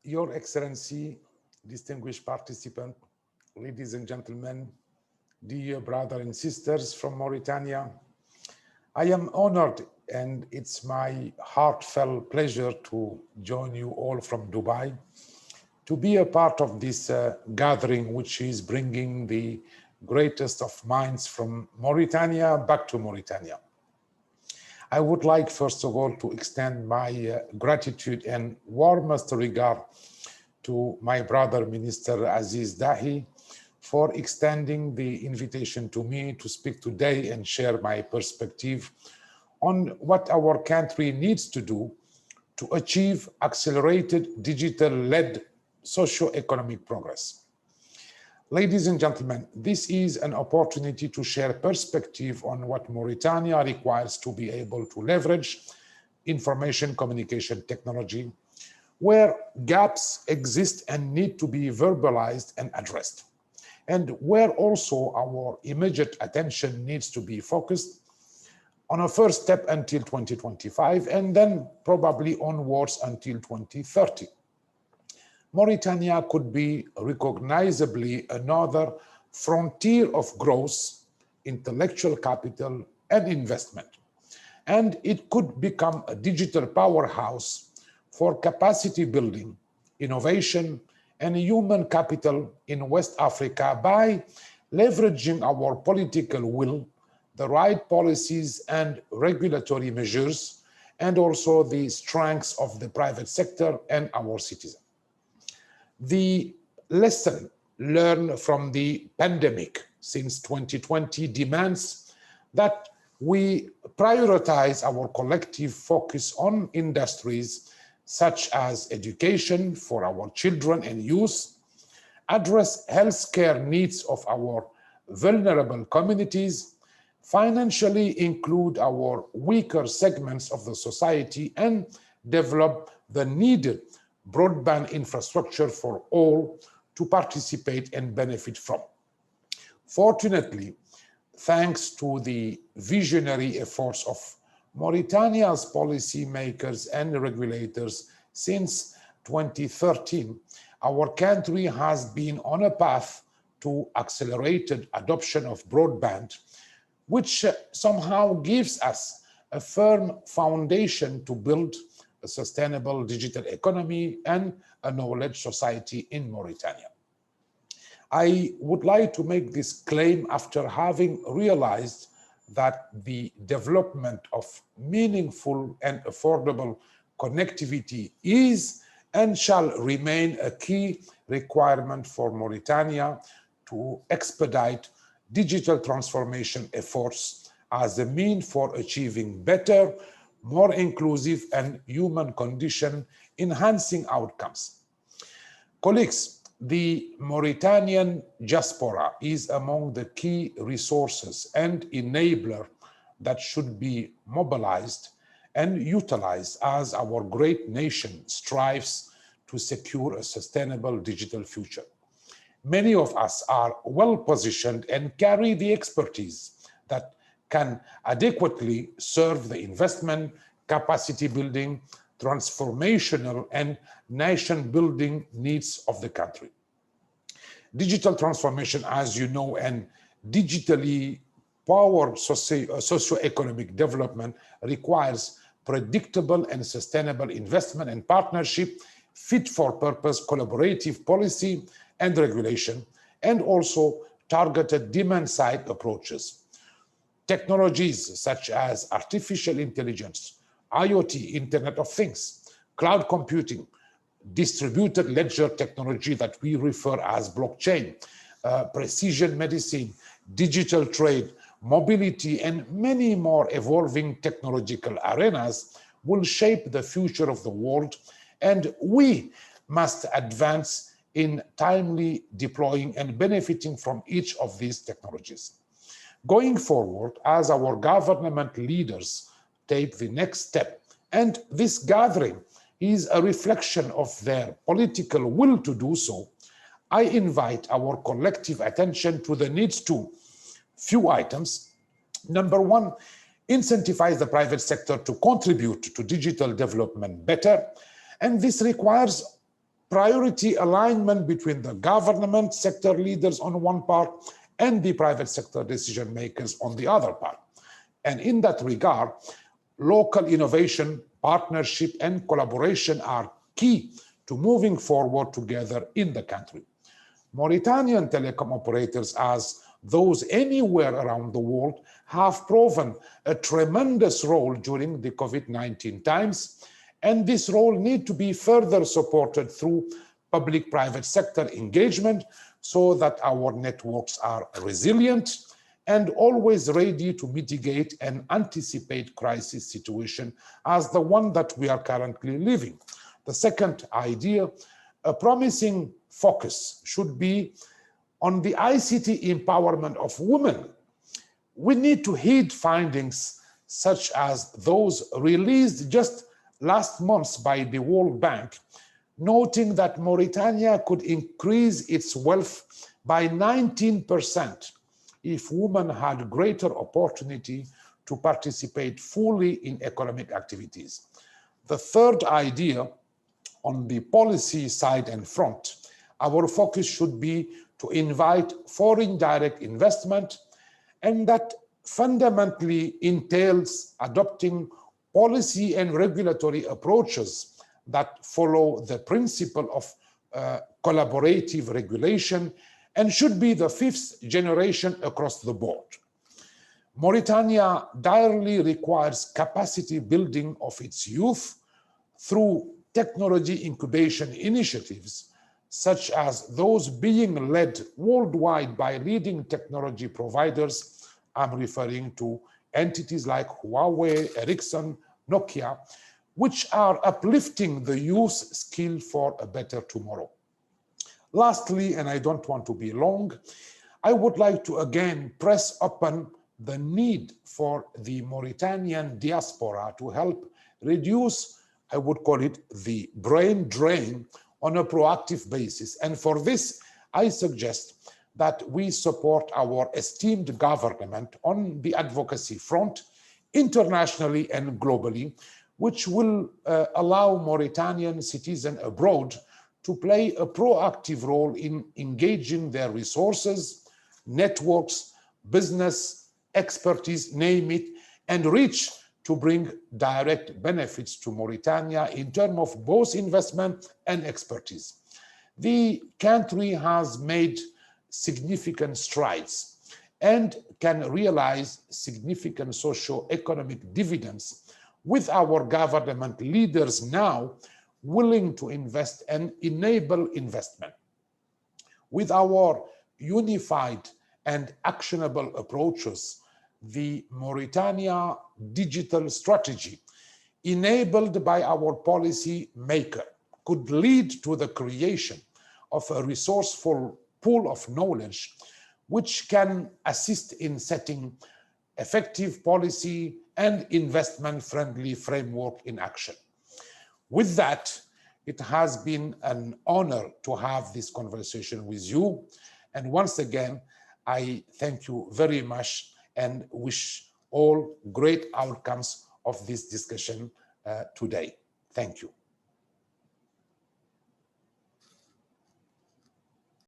Your Excellency, distinguished participant, ladies and gentlemen, dear brothers and sisters from Mauritania, I am honored and it's my heartfelt pleasure to join you all from Dubai to be a part of this gathering, which is bringing the greatest of minds from Mauritania back to Mauritania. I would like, first of all, to extend my gratitude and warmest regard to my brother, Minister Aziz Dahi, for extending the invitation to me to speak today and share my perspective on what our country needs to do to achieve accelerated digital-led socio-economic progress. Ladies and gentlemen, this is an opportunity to share perspective on what Mauritania requires to be able to leverage information communication technology, where gaps exist and need to be verbalized and addressed, and where also our immediate attention needs to be focused on a first step until 2025, and then probably onwards until 2030. Mauritania could be recognizably another frontier of growth, intellectual capital, and investment. And it could become a digital powerhouse for capacity building, innovation, and human capital in West Africa by leveraging our political will, the right policies and regulatory measures, and also the strengths of the private sector and our citizens. The lesson learned from the pandemic since 2020 demands that we prioritize our collective focus on industries such as education for our children and youth, address healthcare needs of our vulnerable communities, financially include our weaker segments of the society, and develop the needed broadband infrastructure for all to participate and benefit from. Fortunately, thanks to the visionary efforts of Mauritania's policymakers and regulators since 2013, our country has been on a path to accelerated adoption of broadband, which somehow gives us a firm foundation to build a sustainable digital economy and a knowledge society in Mauritania. I would like to make this claim after having realized that the development of meaningful and affordable connectivity is and shall remain a key requirement for Mauritania to expedite digital transformation efforts as a means for achieving better, more inclusive and human condition enhancing outcomes. Colleagues, the Mauritanian diaspora is among the key resources and enabler that should be mobilized and utilized as our great nation strives to secure a sustainable digital future. Many of us are well positioned and carry the expertise that can adequately serve the investment, capacity building, transformational and nation building needs of the country. Digital transformation, as you know, and digitally powered socio-economic development requires predictable and sustainable investment and partnership, fit for purpose collaborative policy and regulation, and also targeted demand-side approaches. Technologies such as artificial intelligence, IoT, Internet of Things, cloud computing, distributed ledger technology that we refer as blockchain, precision medicine, digital trade, mobility, and many more evolving technological arenas will shape the future of the world, and we must advance in timely deploying and benefiting from each of these technologies. Going forward, as our government leaders take the next step, and this gathering is a reflection of their political will to do so, I invite our collective attention to the needs to few items. Number one, incentivize the private sector to contribute to digital development better, and this requires priority alignment between the government sector leaders on one part and the private sector decision makers on the other part. And in that regard, local innovation, partnership, and collaboration are key to moving forward together in the country. Mauritanian telecom operators, as those anywhere around the world, have proven a tremendous role during the COVID-19 times, and this role needs to be further supported through public-private sector engagement so that our networks are resilient and always ready to mitigate and anticipate crisis situation as the one that we are currently living. The second idea, a promising focus should be on the ICT empowerment of women. We need to heed findings such as those released just last month by the World Bank, noting that Mauritania could increase its wealth by 19% if women had greater opportunity to participate fully in economic activities. The third idea, on the policy side and front, our focus should be to invite foreign direct investment, and that fundamentally entails adopting policy and regulatory approaches that follow the principle of collaborative regulation and should be the fifth generation across the board. Mauritania direly requires capacity building of its youth through technology incubation initiatives, such as those being led worldwide by leading technology providers. I'm referring to entities like Huawei, Ericsson, Nokia, which are uplifting the youth skill for a better tomorrow. Lastly, and I don't want to be long, I would like to again press upon the need for the Mauritanian diaspora to help reduce, I would call it, the brain drain on a proactive basis. And for this, I suggest that we support our esteemed government on the advocacy front, internationally and globally, which will allow Mauritanian citizens abroad to play a proactive role in engaging their resources, networks, business, expertise, name it, and reach to bring direct benefits to Mauritania in terms of both investment and expertise. The country has made significant strides and can realize significant socio-economic dividends with our government leaders now willing to invest and enable investment. With our unified and actionable approaches, the Mauritania digital strategy, enabled by our policy maker, could lead to the creation of a resourceful pool of knowledge which can assist in setting effective policy and investment-friendly framework in action. With that, it has been an honor to have this conversation with you. And once again, I thank you very much and wish all great outcomes of this discussion today. Thank you.